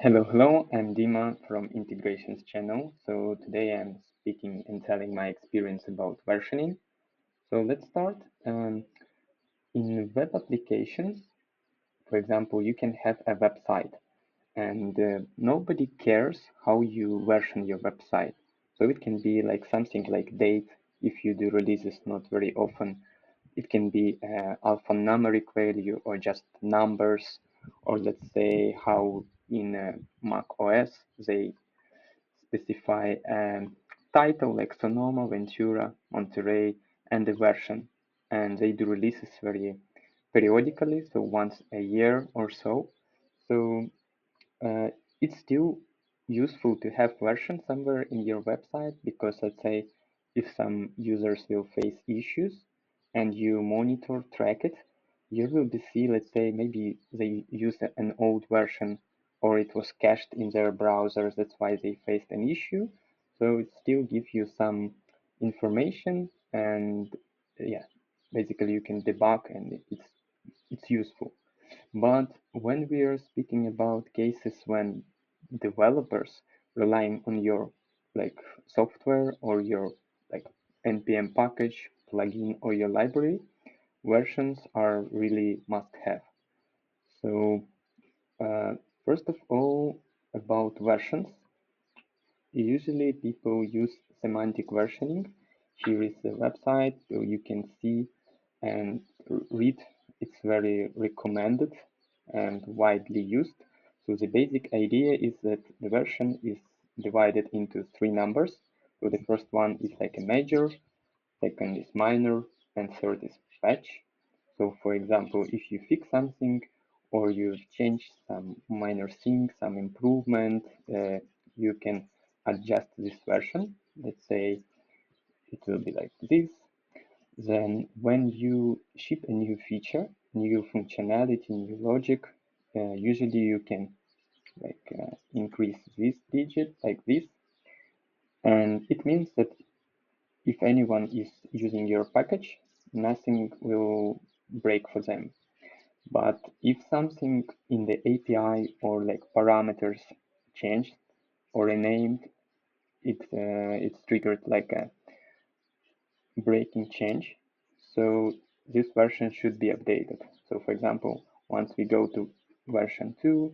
Hello, I'm Dima from Integrations channel. So today I'm speaking and telling my experience about versioning. So let's start. In web applications, for example, you can have a website and nobody cares how you version your website. So it can be like something like date if you do releases not very often. It can be alphanumeric value or just numbers, or let's say how in Mac OS they specify a title like Sonoma, Ventura, Monterey, and the version. And they do releases very periodically, so once a year or so. So uh, it's still useful to have version somewhere in your website because let's say if some users will face issues and you monitor, track it, you will be see, let's say maybe they used an old version or it was cached in their browsers, that's why they faced an issue. So it still gives you some information and yeah, basically you can debug and it's useful. But when we are speaking about cases when developers relying on your like software or your like npm package, plugin or your library, versions are really must have. So first of all, about versions, usually people use semantic versioning. Here is the website, so you can see and read. It's very recommended and widely used. So the basic idea is that the version is divided into three numbers. So the first one is like a major, second is minor, and third is patch. So for example, if you fix something or you change some minor thing, some improvement, you can adjust this version. Let's say it will be like this. Then when you ship a new feature, new functionality, new logic, usually you can increase this digit like this. And it means that if anyone is using your package, nothing will break for them. But if something in the API or like parameters changed or renamed, it's triggered like a breaking change. So this version should be updated. So for example, once we go to version 2,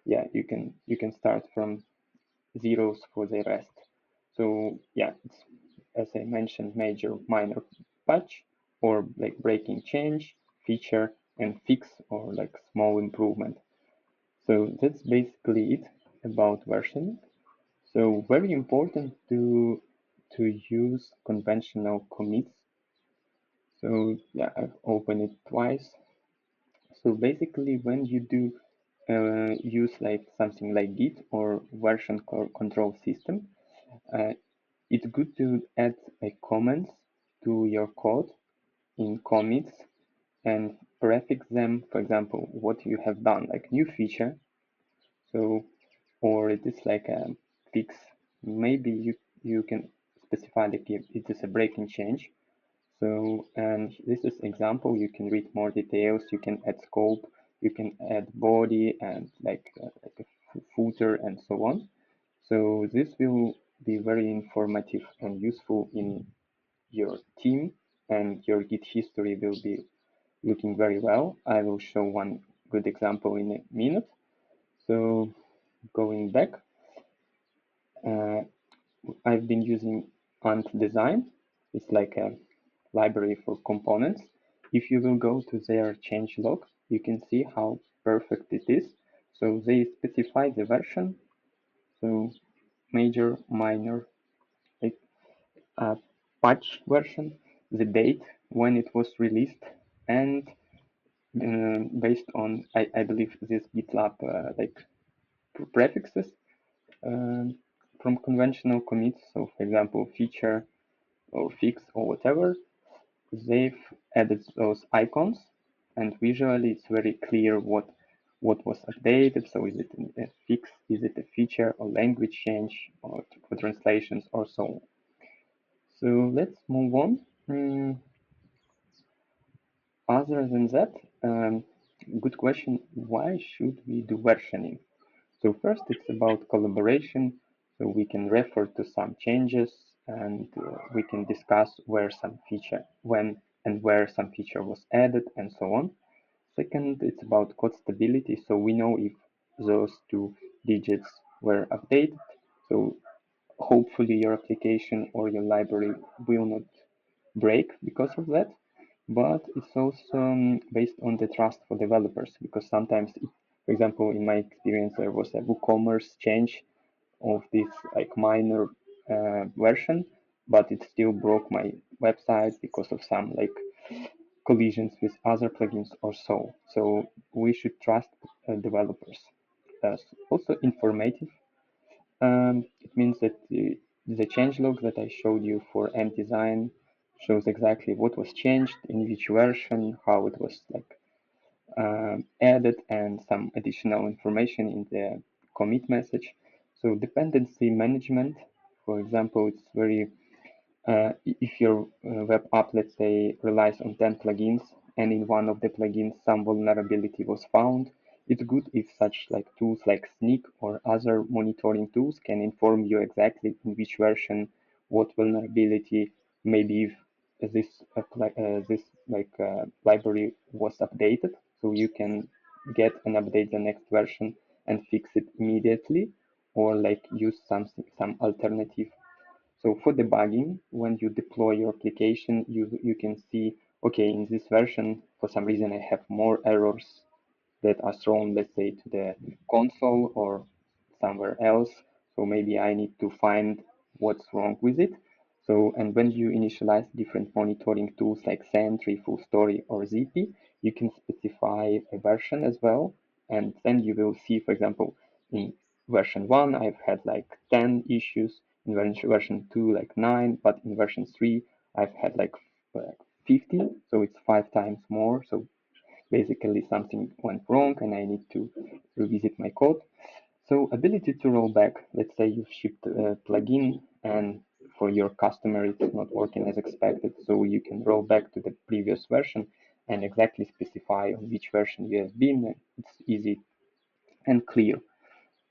yeah, you can start from zeros for the rest. So yeah, it's as I mentioned, major, minor patch or like breaking change, feature and fix or like small improvement. So that's basically it about versioning. So very important to use conventional commits. So yeah, I've opened it twice. So basically, when you do use like something like Git or version control system, uh, it's good to add a comments to your code in commits and prefix them, for example, what you have done, like new feature. So, or it is like a fix. Maybe you can specify like if it is a breaking change. So, and this is example. You can read more details. You can add scope. You can add body and like a footer and so on. So this will be very informative and useful in your team, and your Git history will be looking very well. I will show one good example in a minute. So going back, uh, I've been using Ant Design. It's like a library for components. If you will go to their change log, you can see how perfect it is. So they specify the version, so major, minor, like patch version, the date when it was released, and based on I believe this GitLab like prefixes um, from conventional commits. So for example, feature or fix or whatever, they've added those icons, and visually it's very clear what was updated. So is it a fix, is it a feature or language change or for translations or so on. So let's move on. Other than that, good question. Why should we do versioning? So first, it's about collaboration. So we can refer to some changes and we can discuss where some feature, when and where some feature was added and so on. Second, it's about code stability. So we know if those two digits were updated. So hopefully your application or your library will not break because of that. But it's also based on the trust for developers because sometimes, for example, in my experience, there was a WooCommerce change of this like minor version, but it still broke my website because of some like collisions with other plugins or so. So we should trust developers. Also informative. It means that the changelog that I showed you for M design shows exactly what was changed in which version, how it was like added, and some additional information in the commit message. So dependency management, for example, it's very if your web app, let's say, relies on 10 plugins and in one of the plugins some vulnerability was found, it's good if such like tools like Sneak or other monitoring tools can inform you exactly in which version, what vulnerability, maybe if this library was updated, so you can get and update the next version and fix it immediately, or like use some alternative. So for debugging, when you deploy your application, you can see, okay, in this version, for some reason, I have more errors that are thrown, let's say, to the console or somewhere else. So maybe I need to find what's wrong with it. So, and when you initialize different monitoring tools like Sentry, Full Story, or ZP, you can specify a version as well. And then you will see, for example, in version 1, I've had like 10 issues, in version 2, like 9, but in version 3, I've had like 50, so it's 5 times more. So basically something went wrong and I need to revisit my code. So ability to roll back, let's say you've shipped a plugin and for your customer it's not working as expected, so you can roll back to the previous version and exactly specify on which version you have been. It's easy and clear.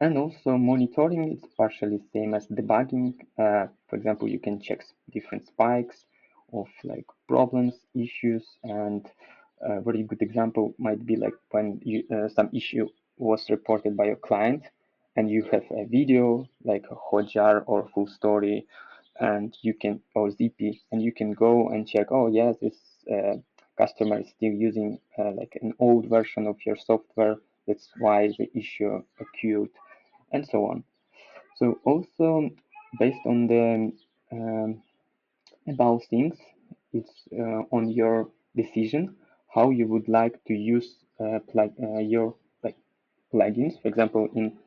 And also monitoring, it's partially same as debugging. For example, you can check different spikes of like problems, issues, and a very good example might be like when some issue was reported by a client and you have a video like a Hotjar or full story and you can, or ZP, and you can go and check, oh yes, this customer is still using like an old version of your software. That's why the issue occurred and so on. So also based on the about things, it's on your decision how you would like to use your like plugins. For example, in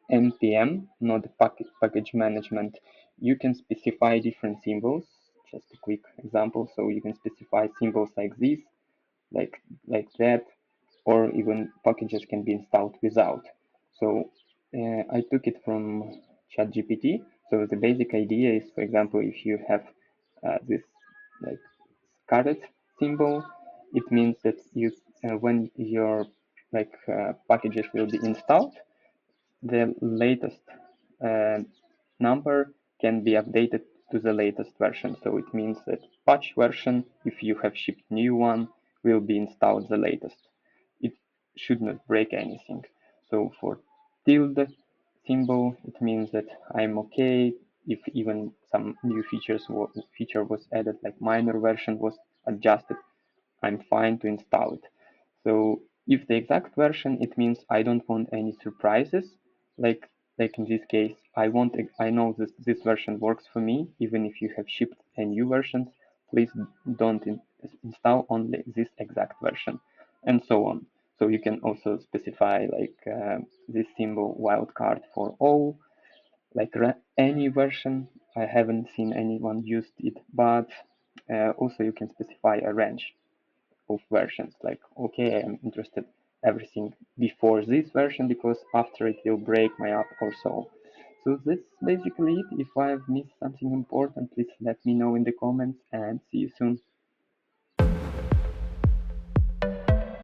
npm, not package management, you can specify different symbols. Just a quick example. So you can specify symbols like this, like that, or even packages can be installed without. So I took it from ChatGPT. So the basic idea is, for example, if you have this like caret symbol, it means that you when your packages will be installed, the latest uh, number can be updated to the latest version. So it means that patch version, if you have shipped new one, will be installed the latest. It should not break anything. So for tilde symbol, it means that I'm okay if even some new feature was added, like minor version was adjusted, I'm fine to install it. So if the exact version, it means I don't want any surprises. Like like in this case, I know this version works for me, even if you have shipped a new version, please don't install only this exact version, and so on. So you can also specify like this symbol wildcard for all, like any version. I haven't seen anyone used it, but also you can specify a range of versions. Like, okay, I'm interested everything before this version because after it will break my app or so. So that's basically it. If I've missed something important, please let me know in the comments and see you soon.